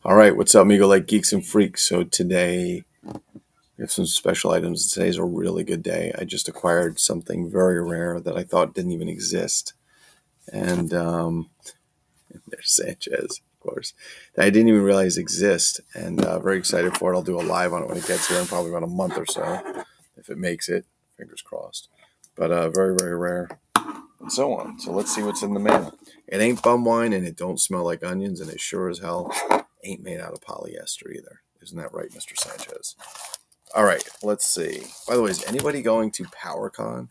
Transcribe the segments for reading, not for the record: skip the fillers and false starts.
All right, what's up, Migo like geeks and freaks? So today we have some special items. Today's a really good day. I just acquired something very rare that I thought didn't even exist, and there's Sanchez, of course, that I didn't even realize exist, and very excited for it. I'll do a live on it when it gets here in probably about a month or so, if it makes it. Fingers crossed. But very, very rare, and so on. So let's see what's in the mail. It ain't bum wine, and it don't smell like onions, and it sure as hell ain't made out of polyester either. Isn't that right, Mr. Sanchez? All right, let's see. By the way, is anybody going to PowerCon?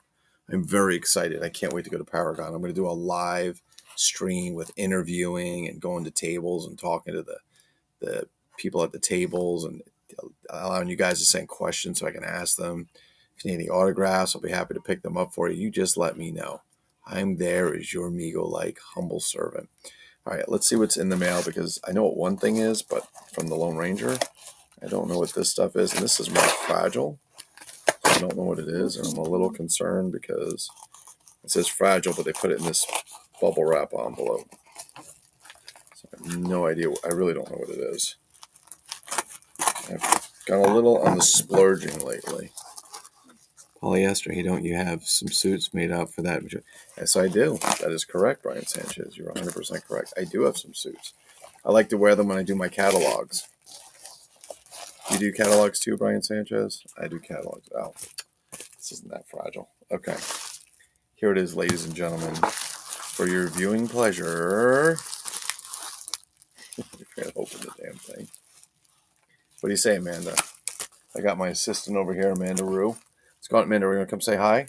I'm very excited. I can't wait to go to PowerCon. I'm going to do a live stream with interviewing and going to tables and talking to the people at the tables and allowing you guys to send questions so I can ask them. If you need any autographs, I'll be happy to pick them up for you. You just let me know. I'm there as your Migo-like humble servant. All right, let's see what's in the mail because I know what one thing is, but from the Lone Ranger, I don't know what this stuff is. And this is more fragile. I don't know what it is, and I'm a little concerned because it says fragile, but they put it in this bubble wrap envelope. So I have no idea. I really don't know what it is. I've got a little on the splurging lately. Polyester, hey, don't you have some suits made up for that? Yes, I do. That is correct, Brian Sanchez. You're 100% correct. I do have some suits. I like to wear them when I do my catalogs. You do catalogs too, Brian Sanchez? I do catalogs. Oh, this isn't that fragile. Okay. Here it is, ladies and gentlemen. For your viewing pleasure. I can't open the damn thing. What do you say, Amanda? I got my assistant over here, Amanda Rue. Let's go on, Amanda. We're going to come say hi.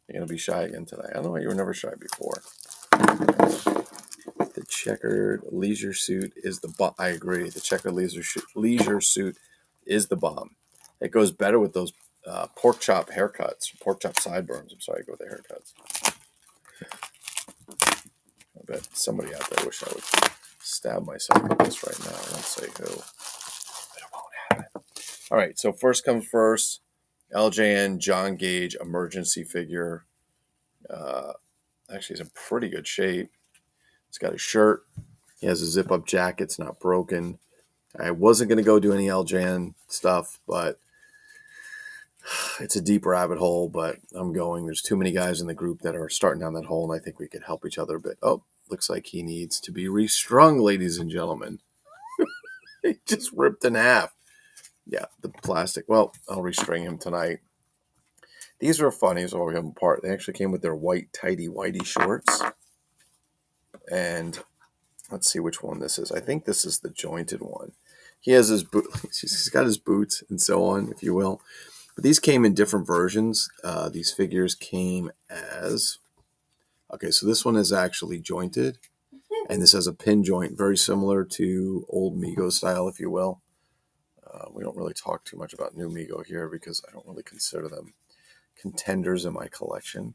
You're going to be shy again today. I don't know why you were never shy before. The checkered leisure suit is the bomb. I agree. The checkered leisure suit is the bomb. It goes better with those pork chop haircuts, pork chop sideburns. I'm sorry, I go with the haircuts. I bet somebody out there wish I would stab myself with this right now. I won't say who, but it won't happen. All right, so first comes first. LJN John Gage emergency figure. Actually, he's in pretty good shape. He's got a shirt. He has a zip-up jacket. It's not broken. I wasn't going to go do any LJN stuff, but it's a deep rabbit hole, but I'm going. There's too many guys in the group that are starting down that hole, and I think we could help each other a bit. Oh, looks like he needs to be restrung, ladies and gentlemen. He just ripped in half. Yeah, the plastic. Well, I'll restring him tonight. These were funny, so we have them apart. They actually came with their white tighty whitey shorts. And let's see which one this is. I think this is the jointed one. He has his boot. He's got his boots and so on, if you will. But these came in different versions. These figures came as... Okay, so this one is actually jointed. And this has a pin joint, very similar to old Mego style, if you will. We don't really talk too much about new Mego here because I don't really consider them contenders in my collection.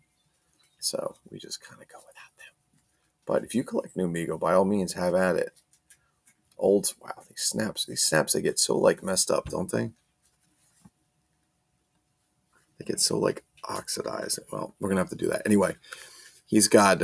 So we just kind of go without them. But if you collect new Mego, by all means, have at it. Old, wow, these snaps, they get so like messed up, don't they? They get so like oxidized. Well, we're gonna have to do that anyway. He's got.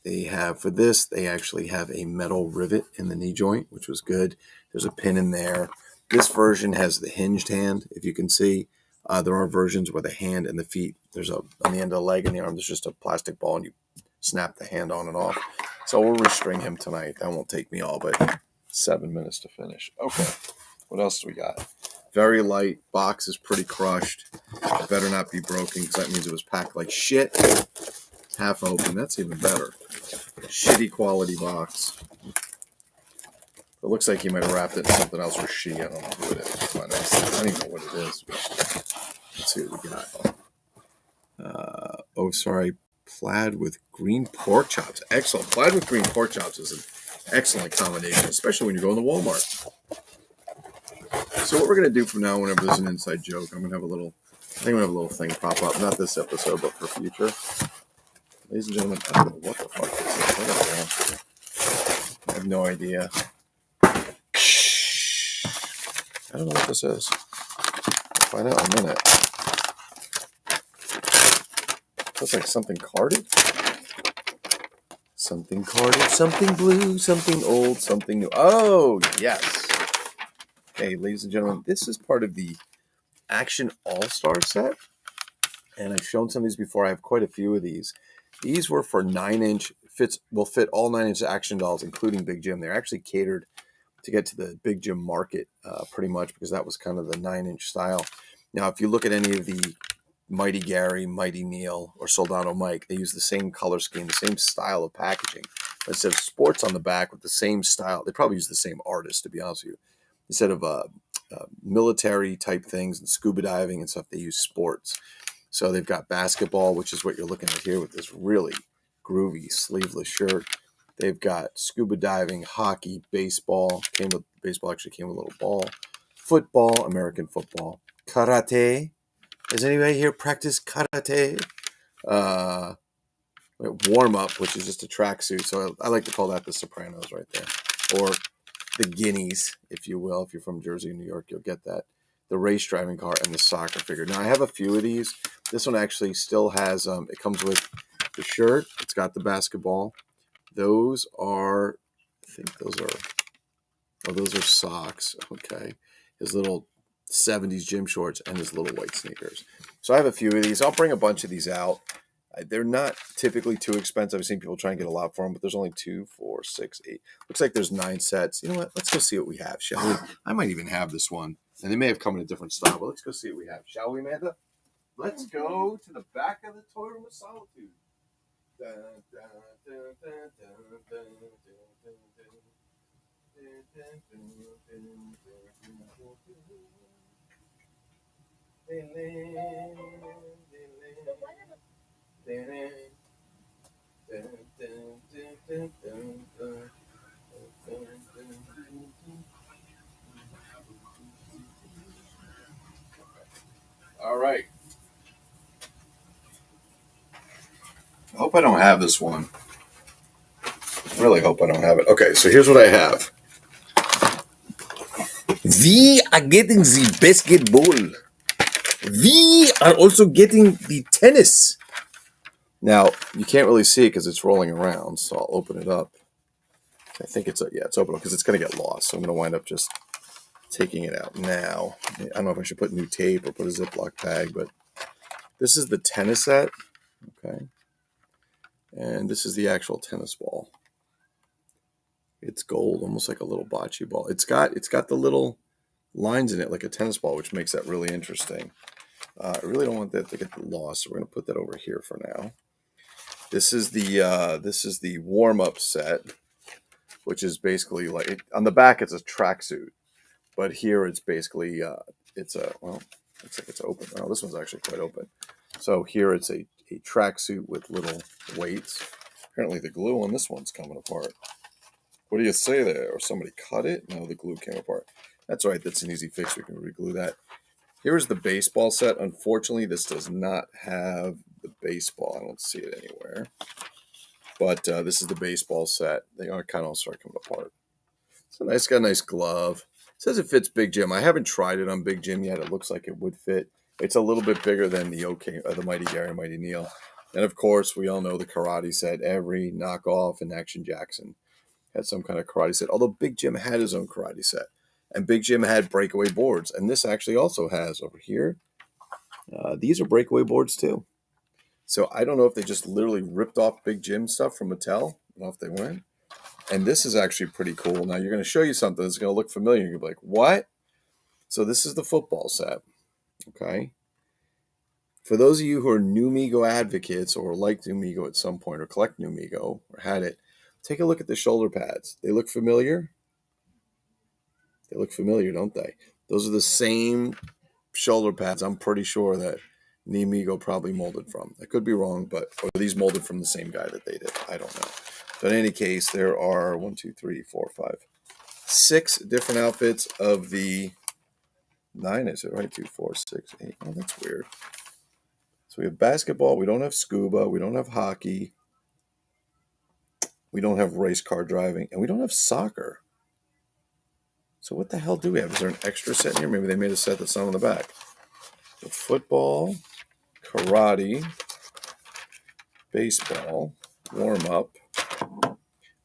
They have for this. They actually have a metal rivet in the knee joint, which was good. There's a pin in there. This version has the hinged hand, if you can see. There are versions where the hand and the feet. There's on the end of the leg and the arm. There's just a plastic ball, and you snap the hand on and off. So we'll restring him tonight. That won't take me all but 7 minutes to finish. Okay, what else do we got? Very light. Box is pretty crushed. It better not be broken because that means it was packed like shit. Half open. That's even better. Shitty quality box. It looks like he might have wrapped it in something else or she. I don't know who it is. I don't even know what it is. Let's see what we got. Sorry. Plaid with green pork chops. Excellent. Plaid with green pork chops is an excellent combination, especially when you go in the Walmart. So what we're going to do from now, whenever there's an inside joke, I think I'm going to have a little thing pop up. Not this episode, but for future. Ladies and gentlemen, I don't know what the fuck this is. I have no idea. I don't know what this is. I'll find out in a minute. Looks like something carded. Something carded, something blue, something old, something new. Oh, yes. Okay, ladies and gentlemen, this is part of the Action All-Star set. And I've shown some of these before. I have quite a few of these. These were for 9-inch, will fit all 9-inch action dolls, including Big Jim. They're actually catered to get to the Big Jim market pretty much because that was kind of the 9-inch style. Now, if you look at any of the Mighty Gary, Mighty Neil, or Soldado Mike, they use the same color scheme, the same style of packaging. Instead of sports on the back with the same style, they probably use the same artist, to be honest with you. Instead of military type things and scuba diving and stuff, they use sports. So they've got basketball, which is what you're looking at here with this really groovy sleeveless shirt. They've got scuba diving, hockey, baseball. Baseball actually came with a little ball. Football, American football. Karate. Does anybody here practice karate? Warm up, which is just a tracksuit. So I like to call that the Sopranos right there. Or the Guineas, if you will. If you're from Jersey or New York, you'll get that. The race driving car and the soccer figure. Now, I have a few of these. This one actually still has, it comes with the shirt. It's got the basketball. Those are, I think those are socks. Okay. His little 70s gym shorts and his little white sneakers. So I have a few of these. I'll bring a bunch of these out. They're not typically too expensive. I've seen people try and get a lot for them, but there's only 2, 4, 6, 8. Looks like there's 9 sets. You know what? Let's go see what we have, shall we? I might even have this one. And they may have come in a different style, but let's go see what we have. Shall we, Amanda? Let's go to the back of the toy room of solitude. Dun, dun, dun, dun, dun, dun, All right. I hope I don't have this one. I really hope I don't have it. Okay, so here's what I have. We are getting the basketball. We are also getting the tennis. Now, you can't really see it because it's rolling around, so I'll open it up. I think it's open because it's going to get lost, so I'm going to wind up just taking it out now. I don't know if I should put new tape or put a Ziploc bag, but this is the tennis set, okay? And this is the actual tennis ball. It's gold, almost like a little bocce ball. It's got the little lines in it like a tennis ball, which makes that really interesting. I really don't want that to get lost, so we're going to put that over here for now. This is the warm-up set, which is basically like on the back it's a tracksuit, but here it's basically it's like it's open. Oh, this one's actually quite open. So here it's a tracksuit with little weights. Apparently the glue on this one's coming apart. What do you say there? Or somebody cut it? No, the glue came apart. That's all right. That's an easy fix. We can reglue that. Here's the baseball set. Unfortunately, this does not have the baseball. I don't see it anywhere. But this is the baseball set. They are kind of all start coming apart. It's got a nice glove. It says it fits Big Jim. I haven't tried it on Big Jim yet. It looks like it would fit. It's a little bit bigger than the Mighty Gary, Mighty Neil. And of course, we all know the karate set. Every knockoff and Action Jackson had some kind of karate set. Although Big Jim had his own karate set. And Big Jim had breakaway boards. And this actually also has over here. These are breakaway boards too. So I don't know if they just literally ripped off Big Jim stuff from Mattel. I don't know if they went. And this is actually pretty cool. Now, you're going to show you something that's going to look familiar. You're going to be like, what? So this is the football set. Okay. For those of you who are New Mego advocates or liked New Mego at some point or collect New Mego or had it, take a look at the shoulder pads. They look familiar? They look familiar, don't they? Those are the same shoulder pads I'm pretty sure that New Mego probably molded from. I could be wrong, but or these molded from the same guy that they did. I don't know. But in any case, there are 6 different outfits of the 9. Is it right? 2, 4, 6, 8. Oh, that's weird. So we have basketball. We don't have scuba. We don't have hockey. We don't have race car driving. And we don't have soccer. So what the hell do we have? Is there an extra set in here? Maybe they made a set that's not on the back. So football, karate, baseball, warm up.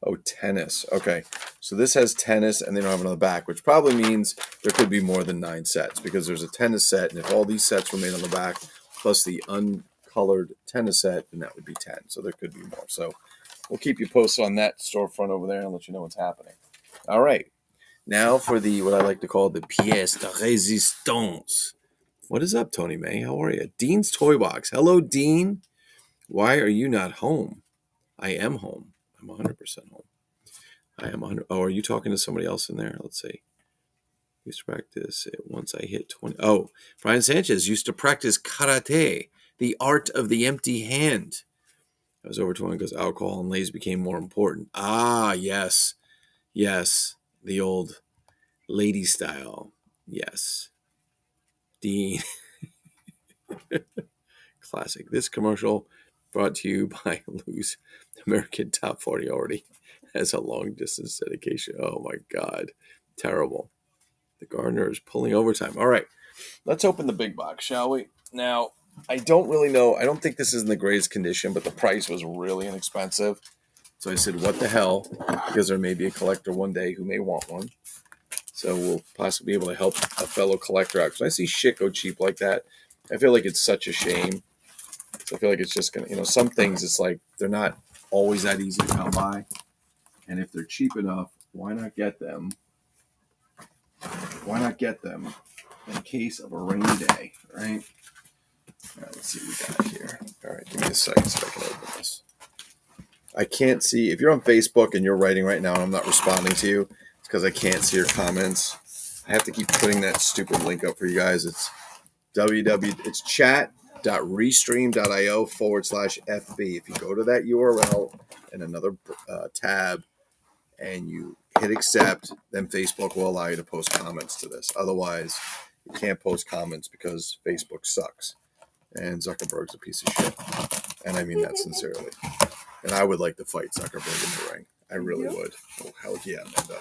Oh, tennis. Okay. So this has tennis and they don't have it on the back, which probably means there could be more than 9 sets because there's a tennis set. And if all these sets were made on the back plus the uncolored tennis set, then that would be 10. So there could be more. So we'll keep you posted on that storefront over there and let you know what's happening. All right. Now for the what I like to call the pièce de résistance. What is up, Tony May? How are you? Dean's Toy Box. Hello, Dean. Why are you not home? I am home. I'm 100% home. I am 100. Oh, are you talking to somebody else in there? Let's see. Used to practice it once I hit 20. Oh, Brian Sanchez used to practice karate, the art of the empty hand. I was over 20 because alcohol and lays became more important. Ah, yes. Yes. The old lady style. Yes. Dean. Classic. This commercial brought to you by Lou's American Top 40 already has a long distance dedication. Oh my God. Terrible. The gardener is pulling overtime. All right. Let's open the big box, shall we? Now, I don't really know. I don't think this is in the greatest condition, but the price was really inexpensive. So I said, what the hell? Because there may be a collector one day who may want one. So we'll possibly be able to help a fellow collector out. Because when I see shit go cheap like that, I feel like it's such a shame. So I feel like it's just going to, some things, it's like they're not always that easy to come by. And if they're cheap enough, why not get them? Why not get them in case of a rainy day, right? All right, let's see what we got here. All right, give me a second so I can open this. I can't see. If you're on Facebook and you're writing right now and I'm not responding to you, it's because I can't see your comments. I have to keep putting that stupid link up for you guys. It's it's chat.restream.io/FB. If you go to that URL and another tab and you hit accept, then Facebook will allow you to post comments to this. Otherwise, you can't post comments because Facebook sucks. And Zuckerberg's a piece of shit. And I mean that sincerely. And I would like to fight Zuckerberg in the ring. I really would. Oh, hell yeah, Amanda.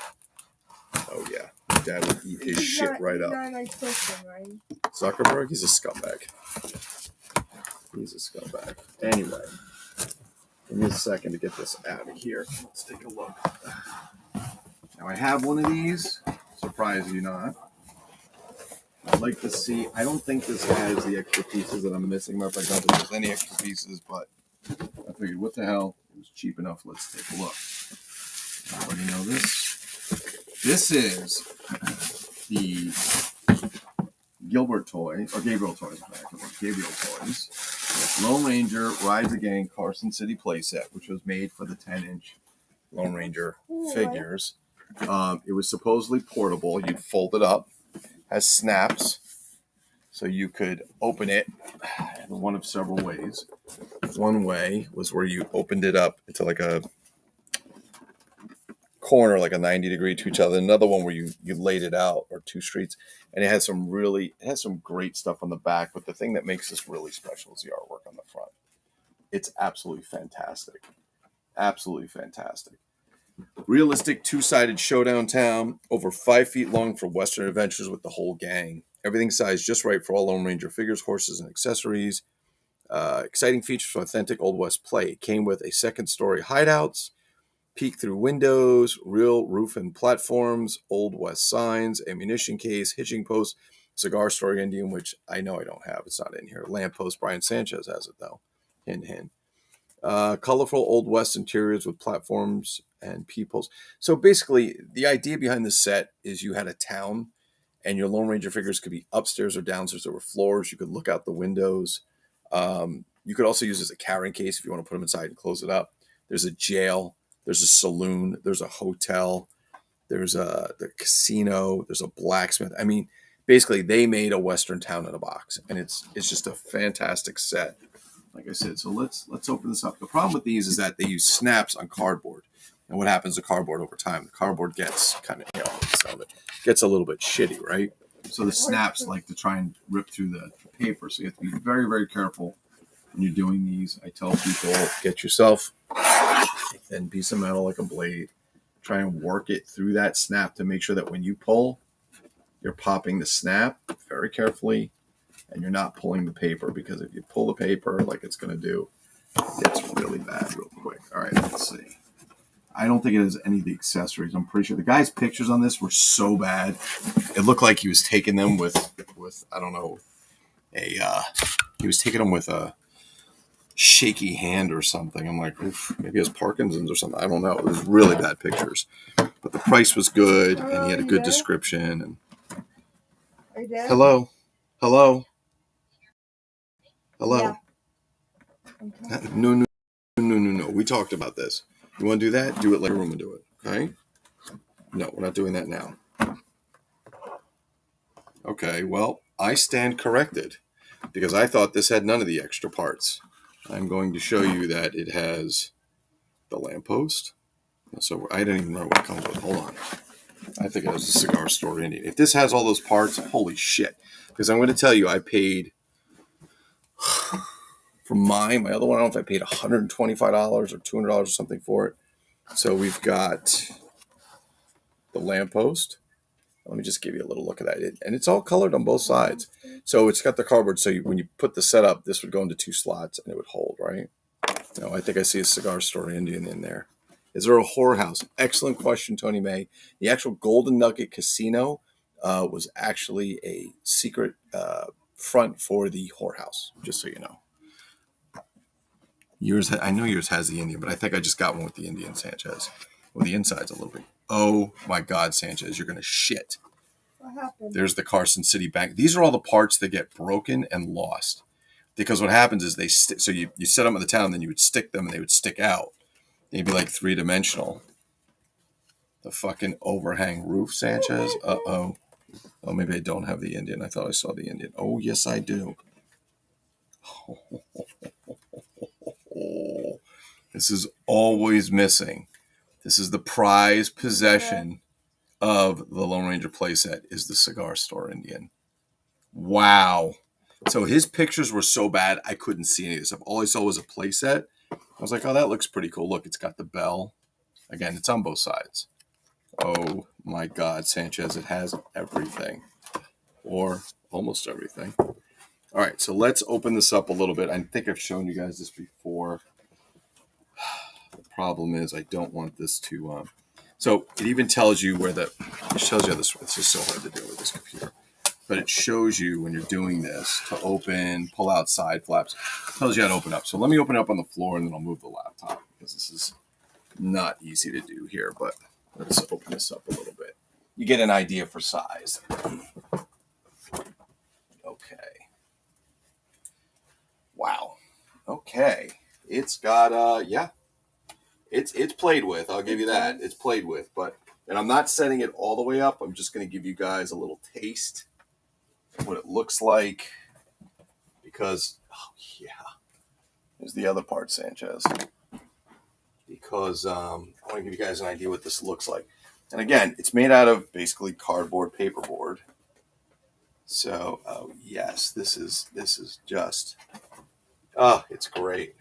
Oh, yeah. My dad would eat his shit right up. Not a nice person, right? Zuckerberg, he's a scumbag. He's a scumbag. Anyway, give me a second to get this out of here. Let's take a look. Now, I have one of these. Surprise you not. I'd like to see. I don't think this has the extra pieces that I'm missing. Matter of fact, I don't think there's any extra pieces, but I figured, what the hell? It was cheap enough. Let's take a look. I already know this. This is the Gabriel Toys. Gabriel Toys. Lone Ranger Rise Again Carson City playset, which was made for the 10-inch Lone Ranger figures. It was supposedly portable. You'd fold it up. Has snaps, so you could open it in one of several ways. One way was where you opened it up into like a corner, like a 90-degree to each other. Another one where you laid it out, or two streets, and it has some great stuff on the back. But the thing that makes this really special is the artwork on the front. It's absolutely fantastic. Absolutely fantastic. Realistic two-sided showdown town, over 5 feet long for Western adventures with the whole gang. Everything sized just right for all Lone Ranger figures, horses, and accessories. Exciting features for authentic Old West play. It came with a second-story hideouts, peek-through windows, real roof and platforms, Old West signs, ammunition case, hitching post, cigar story Indian, which I know I don't have. It's not in here. Lamppost. Brian Sanchez has it, though. Hint, hint. Colorful Old West interiors with platforms and peepholes. So basically, the idea behind this set is you had a town, and your Lone Ranger figures could be upstairs or downstairs. There were floors. You could look out the windows. You could also use it as a carrying case if you want to put them inside and close it up. There's a jail. There's a saloon. There's a hotel. There's the casino. There's a blacksmith. I mean, basically, they made a Western town in a box, and it's just a fantastic set. Like I said, so let's open this up. The problem with these is that they use snaps on cardboard. And what happens to cardboard over time? The cardboard gets kind of, gets a little bit shitty, right? So the snaps like to try and rip through the paper. So you have to be very, very careful when you're doing these. I tell people, get yourself a thin piece of metal like a blade. try and work it through that snap to make sure that when you pull, you're popping the snap very carefully and you're not pulling the paper, because if you pull the paper like it's going to do, it gets really bad real quick. All right, let's see. I don't think it has any of the accessories. I'm pretty sure the guy's pictures on this were so bad. It looked like he was taking them with I don't know, he was taking them with a shaky hand or something. I'm like, oof, maybe he has Parkinson's or something. I don't know. It was really bad pictures, but the price was good and he had a good description. And hello, hello. Yeah. No. We talked about this. You want to do that? Do it later. Room and do it. Okay. No, we're not doing that now. Okay. Well, I stand corrected because I thought this had none of the extra parts. I'm going to show you that it has the lamppost. So I didn't even know what it comes with. Hold on. I think it has a cigar store Indian. If this has all those parts, holy shit. Because I'm going to tell you, I paid for my other one. I don't know if I paid $125 or $200 or something for it. So we've got the lamppost. Let me just give you a little look at that. And it's all colored on both sides. So it's got the cardboard. So when you put the setup, this would go into 2 slots and it would hold, right? No, I think I see a cigar store Indian in there. Is there a whorehouse? Excellent question, Tony May. The actual Golden Nugget Casino was actually a secret front for the whorehouse, just so you know. I know yours has the Indian, but I think I just got one with the Indian, Sanchez. Well, the inside's a little bit. Oh my God, Sanchez, you're gonna shit. What happened? There's the Carson City Bank. These are all the parts that get broken and lost, because what happens is they so you set them in the town, then you would stick them and they would stick out. They'd be like 3-dimensional. The fucking overhang roof, Sanchez. Uh-oh. Oh, maybe I don't have the Indian. I thought I saw the Indian. Oh, yes, I do. Oh, this is always missing. This is the prized possession of the Lone Ranger playset, is the cigar store Indian. Wow. So his pictures were so bad, I couldn't see any of this stuff. All I saw was a playset. I was like, oh, that looks pretty cool. Look, it's got the bell. Again, it's on both sides. Oh my God, Sanchez, it has everything, or almost everything. All right, so let's open this up a little bit. I think I've shown you guys this before. The problem is I don't want this to, so it even tells you where it shows you how this, it's just so hard to do with this computer, but it shows you when you're doing this to open, pull out side flaps. It tells you how to open up. So let me open it up on the floor and then I'll move the laptop, because this is not easy to do here, but let's open this up a little bit. You get an idea for size. Okay. Wow. Okay. It's got yeah. It's played with. I'll give you that. It's played with, and I'm not setting it all the way up. I'm just going to give you guys a little taste of what it looks like, because yeah. Here's the other part, Sanchez. Because I want to give you guys an idea what this looks like. And again, it's made out of basically cardboard paperboard. So, yes, this is just, it's great.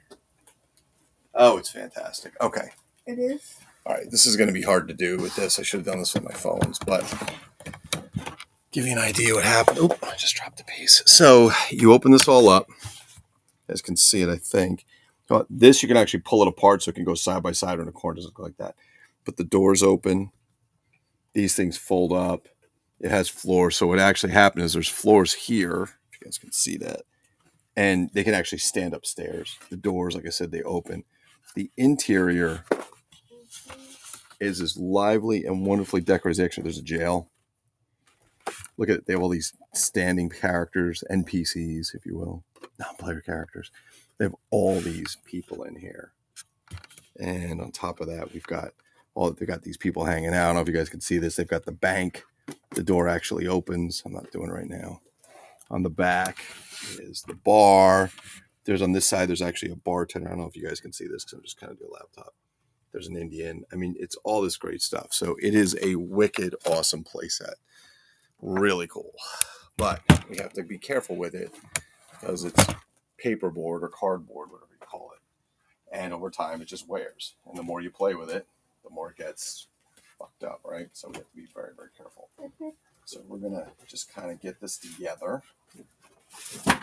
Oh, it's fantastic. Okay. It is? All right, this is going to be hard to do with this. I should have done this with my phones, but give you an idea what happened. Oh, I just dropped a piece. So you open this all up. You guys can see it, I think. This, you can actually pull it apart so it can go side by side, or in a corner. It doesn't look like that. But the doors open. These things fold up. It has floors. So what actually happened is there's floors here. If you guys can see that. And they can actually stand upstairs. The doors, like I said, they open. The interior is as lively and wonderfully decorated. Actually, there's a jail. Look at it. They have all these standing characters, NPCs, if you will, non-player characters. They have all these people in here. And on top of that, they've got these people hanging out. I don't know if you guys can see this. They've got the bank. The door actually opens. I'm not doing it right now. On the back is the bar. There's on this side, there's actually a bartender. I don't know if you guys can see this because I'm just kind of doing a laptop. There's an Indian. I mean, it's all this great stuff. So it is a wicked, awesome playset. Really cool. But we have to be careful with it because it's paperboard or cardboard, whatever you call it. And over time, it just wears. And the more you play with it, the more it gets fucked up, right? So we have to be very, very careful. So we're going to just kind of get this together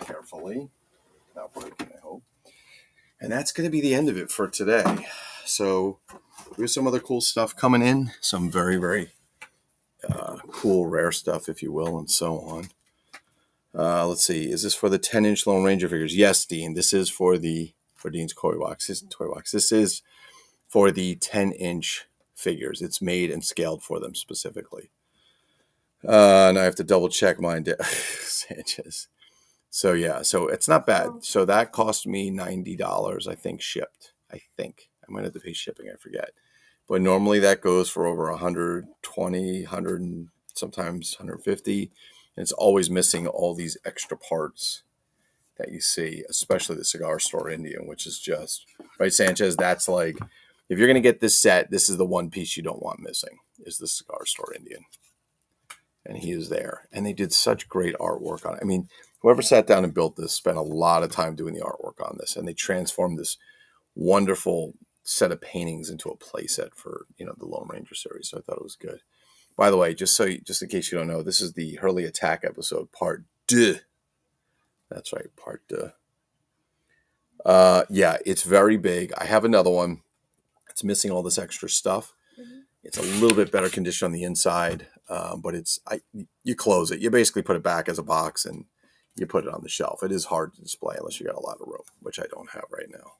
carefully. Not breaking, I hope. And that's going to be the end of it for today. So we have some other cool stuff coming in. Some very, very cool, rare stuff, if you will, and so on. Let's see. Is this for the 10-inch Lone Ranger figures? Yes, Dean. This is for Dean's toy box. This is for the 10-inch figures. It's made and scaled for them specifically. And I have to double check mine. Sanchez. So yeah, so it's not bad. So that cost me $90, I think, shipped. I think I might have to pay shipping. I forget. But normally that goes for over 120, 100, and sometimes 150. And it's always missing all these extra parts that you see, especially the Cigar Store Indian, which is just, right, Sanchez? That's like, if you're going to get this set, this is the one piece you don't want missing, is the Cigar Store Indian. And he is there. And they did such great artwork on it. I mean, whoever sat down and built this spent a lot of time doing the artwork on this. And they transformed this wonderful set of paintings into a playset for, the Lone Ranger series. So I thought it was good. By the way, just in case you don't know, this is the Hurley Attack episode, part 2. That's right, part 2. Yeah, it's very big. I have another one. It's missing all this extra stuff. It's a little bit better condition on the inside, but you close it. You basically put it back as a box and you put it on the shelf. It is hard to display unless you got a lot of room, which I don't have right now.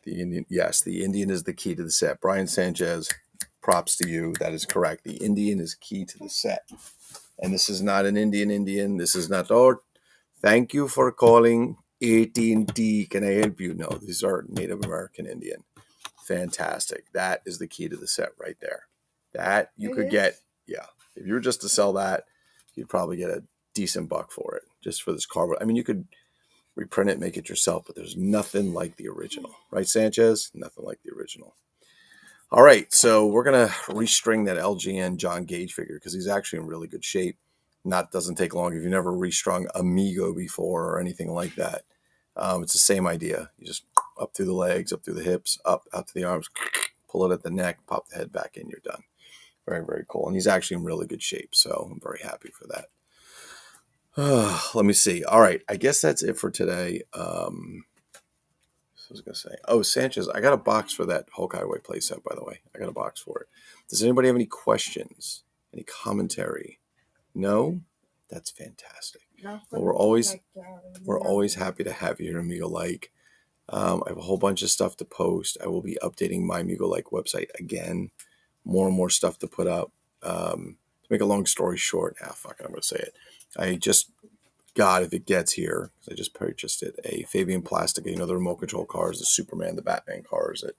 The Indian, yes, the Indian is the key to the set. Brian Sanchez, props to you. That is correct. The Indian is key to the set. And this is not an Indian. This is not, thank you for calling AT&T. Can I help you? No, these are Native American Indian. Fantastic. That is the key to the set right there. That you could get, if you were just to sell that, you'd probably get a decent buck for it, just for this cardboard. I mean, you could reprint it, make it yourself, but there's nothing like the original. Right, Sanchez? Nothing like the original. All right, so we're going to restring that LGN John Gage figure because he's actually in really good shape. Doesn't take long. If you've never restrung Amigo before or anything like that, it's the same idea. You just up through the legs, up through the hips, up out to the arms, pull it at the neck, pop the head back in, you're done. Very, very cool. And he's actually in really good shape, so I'm very happy for that. Let me see. All right, I guess that's it for today. I was going to say, Sanchez, I got a box for that Hulk Highway playset, by the way. I got a box for it. Does anybody have any questions? Any commentary? No? That's fantastic. Well, we're always happy to have you here, Amigo Like. I have a whole bunch of stuff to post. I will be updating my Amigo Like website again. More and more stuff to put up. To make a long story short, I'm going to say it. I just got, if it gets here, because I just purchased it, a Fabian Plastica, the remote control cars, the Superman, the Batman cars that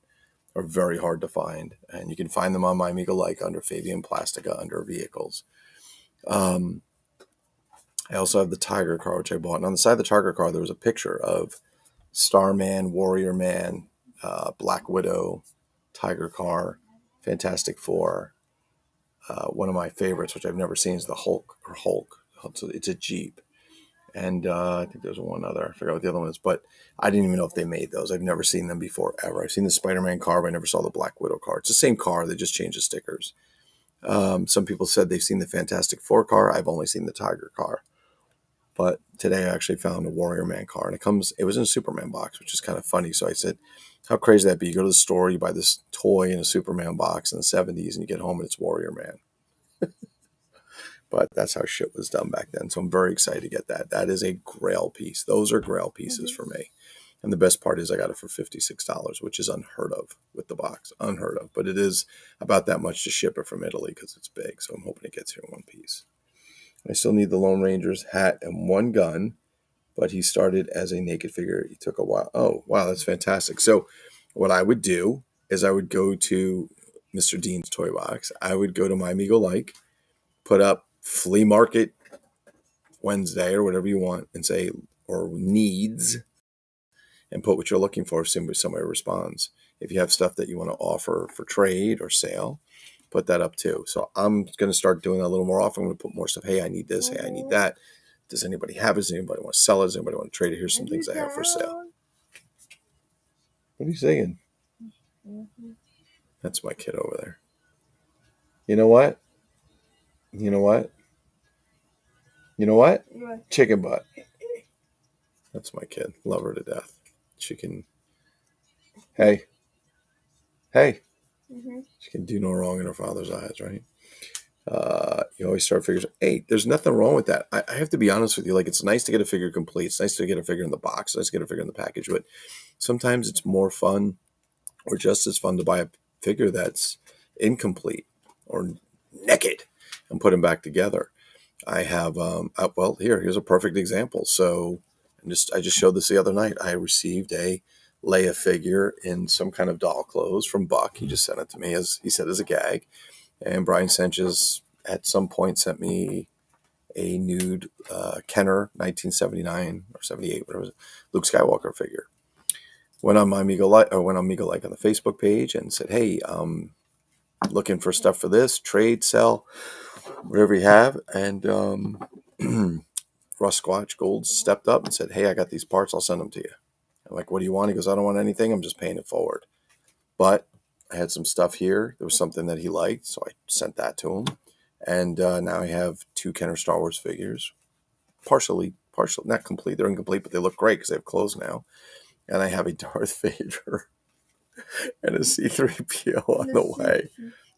are very hard to find. And you can find them on my Amigo Like under Fabian Plastica under vehicles. I also have the Tiger car, which I bought. And on the side of the Tiger car, there was a picture of Starman, Warrior Man, Black Widow, Tiger car, Fantastic Four. One of my favorites, which I've never seen, is the Hulk. It's a Jeep. And I think there's one other. I forgot what the other one is. But I didn't even know if they made those. I've never seen them before, ever. I've seen the Spider-Man car, but I never saw the Black Widow car. It's the same car. They just changed the stickers. Some people said they've seen the Fantastic Four car. I've only seen the Tiger car. But today I actually found a Warrior Man car. And it was in a Superman box, which is kind of funny. So I said, how crazy would that be? You go to the store, you buy this toy in a Superman box in the 70s, and you get home and it's Warrior Man. But that's how shit was done back then. So I'm very excited to get that. That is a grail piece. Those are grail pieces for me. And the best part is I got it for $56, which is unheard of with the box. Unheard of. But it is about that much to ship it from Italy because it's big. So I'm hoping it gets here in one piece. I still need the Lone Ranger's hat and one gun. But he started as a naked figure. He took a while. Oh, wow, that's fantastic. So what I would do is I would go to Mr. Dean's Toy Box. I would go to my Amigo Like, put up Flea Market Wednesday or whatever you want and say, or needs, and put what you're looking for if somebody responds. If you have stuff that you want to offer for trade or sale, put that up too. So I'm going to start doing that a little more often. I'm going to put more stuff. Hey, I need this. Hey, I need that. Does anybody have it? Does anybody want to sell it? Does anybody want to trade it? Here's some things I have for sale. What are you saying? That's my kid over there. You know what? You know what? You know what? Chicken butt. That's my kid. Love her to death. She can. Hey, hey. She can do no wrong in her father's eyes, right? You always start figures. Hey, there's nothing wrong with that. I have to be honest with you. Like, it's nice to get a figure complete. It's nice to get a figure in the box. It's nice to get a figure in the package. But sometimes it's more fun, or just as fun, to buy a figure that's incomplete or naked and put them back together. I have, well, here's a perfect example. So, I just showed this the other night. I received a Leia figure in some kind of doll clothes from Buck. He just sent it to me, as he said, as a gag. And Brian Sanchez at some point sent me a nude Kenner 1979 or 78, whatever it was, Luke Skywalker figure. Went on my Amigo Like, or went on Amigo Like on the Facebook page and said, "Hey, looking for stuff for this, trade, sell, whatever you have." And Russ Squatch Gold stepped up and said, "Hey, I got these parts. I'll send them to you." I'm like, "What do you want?" He goes, "I don't want anything. I'm just paying it forward." But I had some stuff here. There was something that he liked, so I sent that to him. And now I have two Kenner Star Wars figures, partially, not complete. They're incomplete, but they look great because they have clothes now. And I have a Darth Vader and a C-3PO on the way.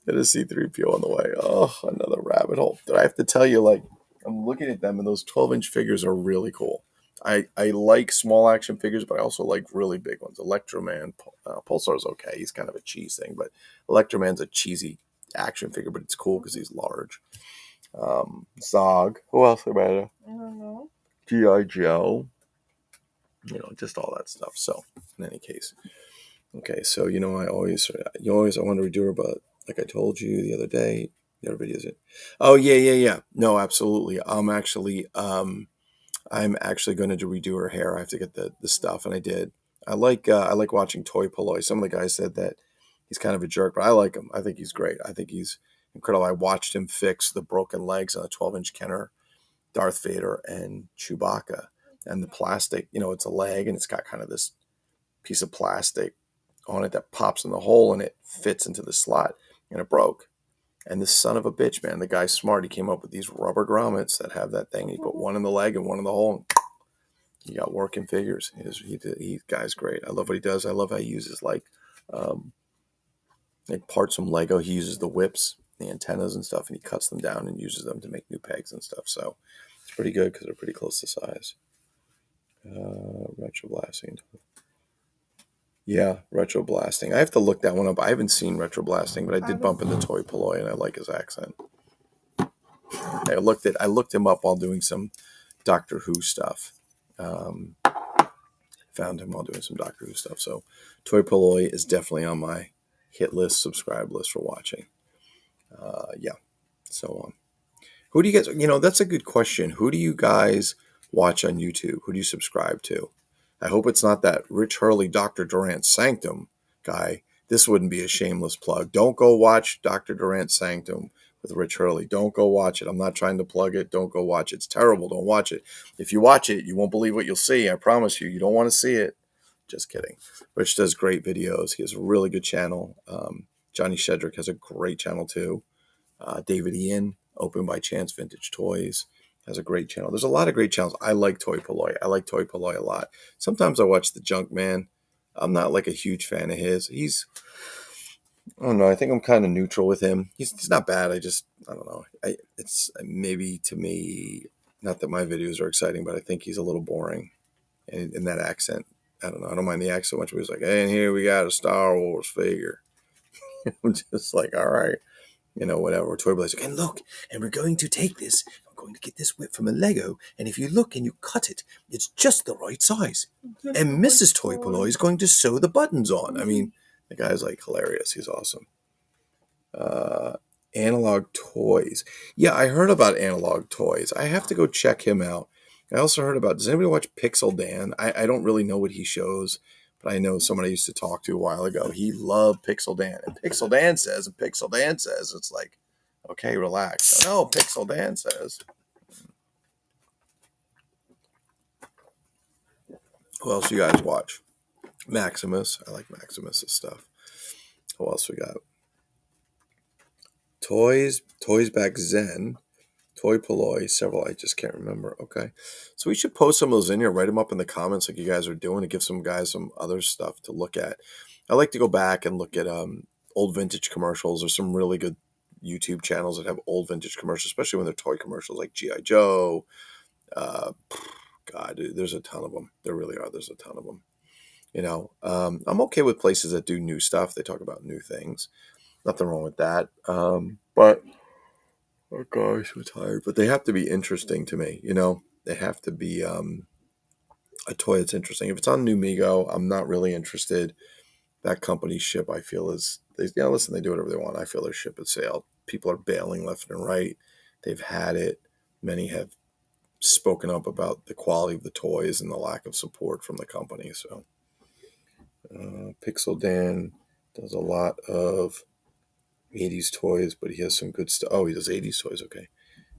And a C-3PO on the way. Oh, another rabbit hole. But I have to tell you, like, I'm looking at them, and those 12-inch figures are really cool. I like small action figures, but I also like really big ones. Electroman, Pulsar's okay. He's kind of a cheese thing, but Electroman's a cheesy action figure, but it's cool because he's large. Zog. Who else about it? I don't know. G.I. Joe. Just all that stuff. So, in any case. Okay, so I want to redo her, but like I told you the other day, the other videos. Oh yeah. No, absolutely. I'm actually going to redo her hair. I have to get the stuff, and I did. I like watching Toy Polloy. Some of the guys said that he's kind of a jerk, but I like him. I think he's great. I think he's incredible. I watched him fix the broken legs on a 12-inch Kenner, Darth Vader, and Chewbacca, and the plastic. It's a leg, and it's got kind of this piece of plastic on it that pops in the hole, and it fits into the slot, and it broke. And this son of a bitch, man, the guy's smart. He came up with these rubber grommets that have that thing. He put one in the leg and one in the hole, and he got working figures. Guy's great. I love what he does. I love how he uses um, like parts from Lego. He uses the whips, the antennas and stuff, and he cuts them down and uses them to make new pegs and stuff. So it's pretty good because they're pretty close to size. Retro blasting. Yeah, Retro Blasting. I have to look that one up. I haven't seen Retro Blasting, but I did bump into Toy Polloy, and I like his accent. I looked him up while doing some Doctor Who stuff. Found him while doing some Doctor Who stuff. So Toy Polloy is definitely on my hit list, subscribe list for watching. Yeah. So who do you guys? That's a good question. Who do you guys watch on YouTube? Who do you subscribe to? I hope it's not that Rich Hurley, Dr. Durant's Sanctum guy. This wouldn't be a shameless plug. Don't go watch Dr. Durant's Sanctum with Rich Hurley. Don't go watch it. I'm not trying to plug it. Don't go watch it. It's terrible. Don't watch it. If you watch it, you won't believe what you'll see. I promise you. You don't want to see it. Just kidding. Rich does great videos. He has a really good channel. Johnny Shedrick has a great channel too. David Ian, Open by Chance Vintage Toys, has a great channel. There's a lot of great channels. I like Toy Polloy. I like Toy Polloy a lot. Sometimes I watch The Junk Man. I'm not like a huge fan of his. I don't know. I think I'm kind of neutral with him. He's not bad. I don't know. It's maybe to me, not that my videos are exciting, but I think he's a little boring in that accent. I don't know. I don't mind the accent much, but he's like, "Hey, and here we got a Star Wars figure." I'm just like, all right. Whatever. Toy Boy's like, and look, and we're going to take this. I'm going to get this whip from a Lego, and if you look and you cut it, it's just the right size. And Mrs. Toy Polloy is going to sew the buttons on. I mean, the guy's like hilarious. He's awesome. Analog Toys. Yeah, I heard about Analog Toys. I have to go check him out. I also heard about, does anybody watch Pixel Dan? I don't really know what he shows, but I know someone I used to talk to a while ago. He loved Pixel Dan. And Pixel Dan says, it's like, okay, relax. No, Pixel Dan says. Who else you guys watch? Maximus. I like Maximus's stuff. Who else we got? Toys back Zen. Toy Poloi, several I just can't remember. Okay. So we should post some of those in here, write them up in the comments like you guys are doing to give some guys some other stuff to look at. I like to go back and look at old vintage commercials. There's some really good YouTube channels that have old vintage commercials, especially when they're toy commercials like G.I. Joe. Uh, God, there's a ton of them. There really are. There's a ton of them. I'm okay with places that do new stuff. They talk about new things. Nothing wrong with that. But oh gosh, I'm tired. But they have to be interesting to me. They have to be a toy that's interesting. If it's on New Migo, I'm not really interested. That company's ship, I feel, listen, they do whatever they want. I feel their ship has sailed. People are bailing left and right. They've had it. Many have spoken up about the quality of the toys and the lack of support from the company. So, Pixel Dan does a lot of 80s toys, but he has some good stuff. Oh, he does 80s toys. Okay.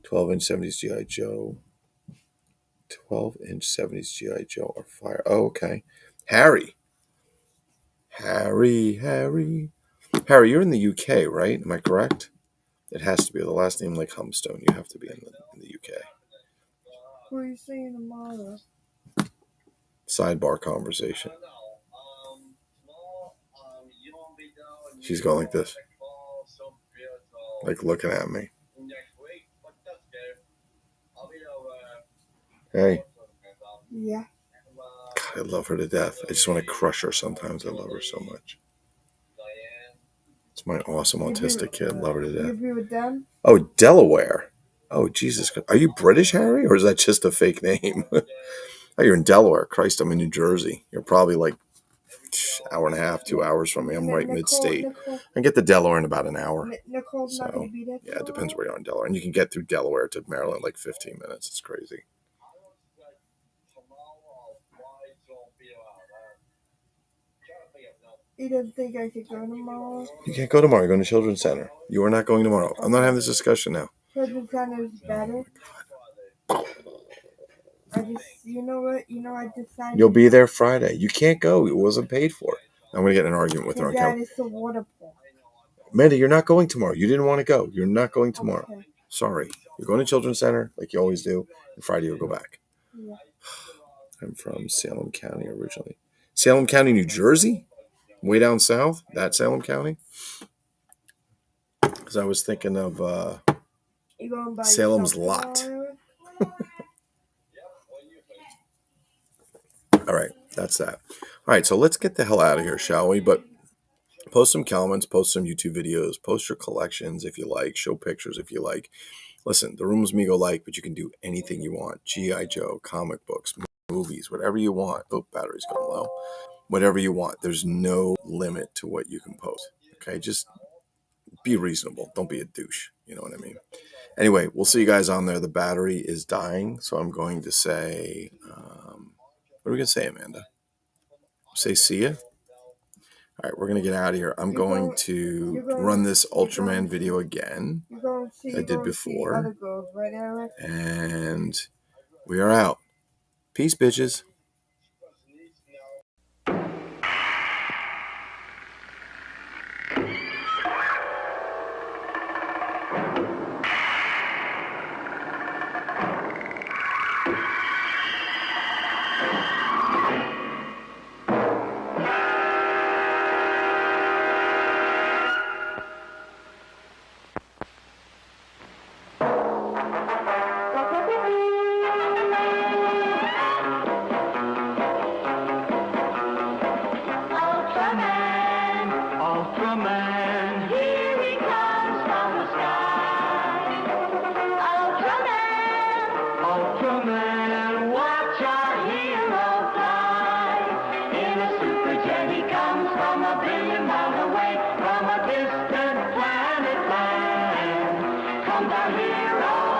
12-inch 70s G.I. Joe. 12-inch 70s G.I. Joe are fire. Oh, okay. Harry, you're in the UK, right? Am I correct? It has to be. The last name like Humstone. You have to be in the UK. What are you saying tomorrow? Sidebar conversation. She's going like this. Like looking at me. Hey. Yeah. God, I love her to death. I just want to crush her sometimes. I love her so much. It's my awesome autistic kid. Love her to death. You agree with them? Oh, Delaware. Oh, Jesus. Are you British, Harry? Or is that just a fake name? Oh, you're in Delaware. Christ, I'm in New Jersey. You're probably like hour and a half, 2 hours from me. I'm right mid-state. I get to Delaware in about an hour. Nicole's not going to be there. Yeah, it depends where you are in Delaware. And you can get through Delaware to Maryland in like 15 minutes. It's crazy. You didn't think I could go tomorrow? You can't go tomorrow. You're going to Children's Center. You are not going tomorrow. I'm not having this discussion now. Children's Center is better. I decided. You'll be there Friday. You can't go. It wasn't paid for. I'm going to get in an argument with her on camera. That is the water pool. Amanda, you're not going tomorrow. You didn't want to go. You're not going tomorrow. Okay. Sorry. You're going to Children's Center like you always do. And Friday you'll go back. Yeah. I'm from Salem County originally. Salem County, New Jersey? Way down south? That Salem County? Because I was thinking of Salem's Lot. All right, that's that. All right, so let's get the hell out of here, shall we? But post some comments, post some YouTube videos, post your collections if you like, show pictures if you like. Listen, the Rooms Migo like, but you can do anything you want. G.I. Joe, comic books, movies, whatever you want. Oh, battery's going low. Whatever you want. There's no limit to what you can post. Okay, just be reasonable. Don't be a douche. You know what I mean? Anyway, we'll see you guys on there. The battery is dying, so I'm going to say, what are we going to say, Amanda? Say see ya? All right, we're going to get out of here. I'm going to run this Ultraman video again I did before. And we are out. Peace, bitches. From a distant planet land, come the hero.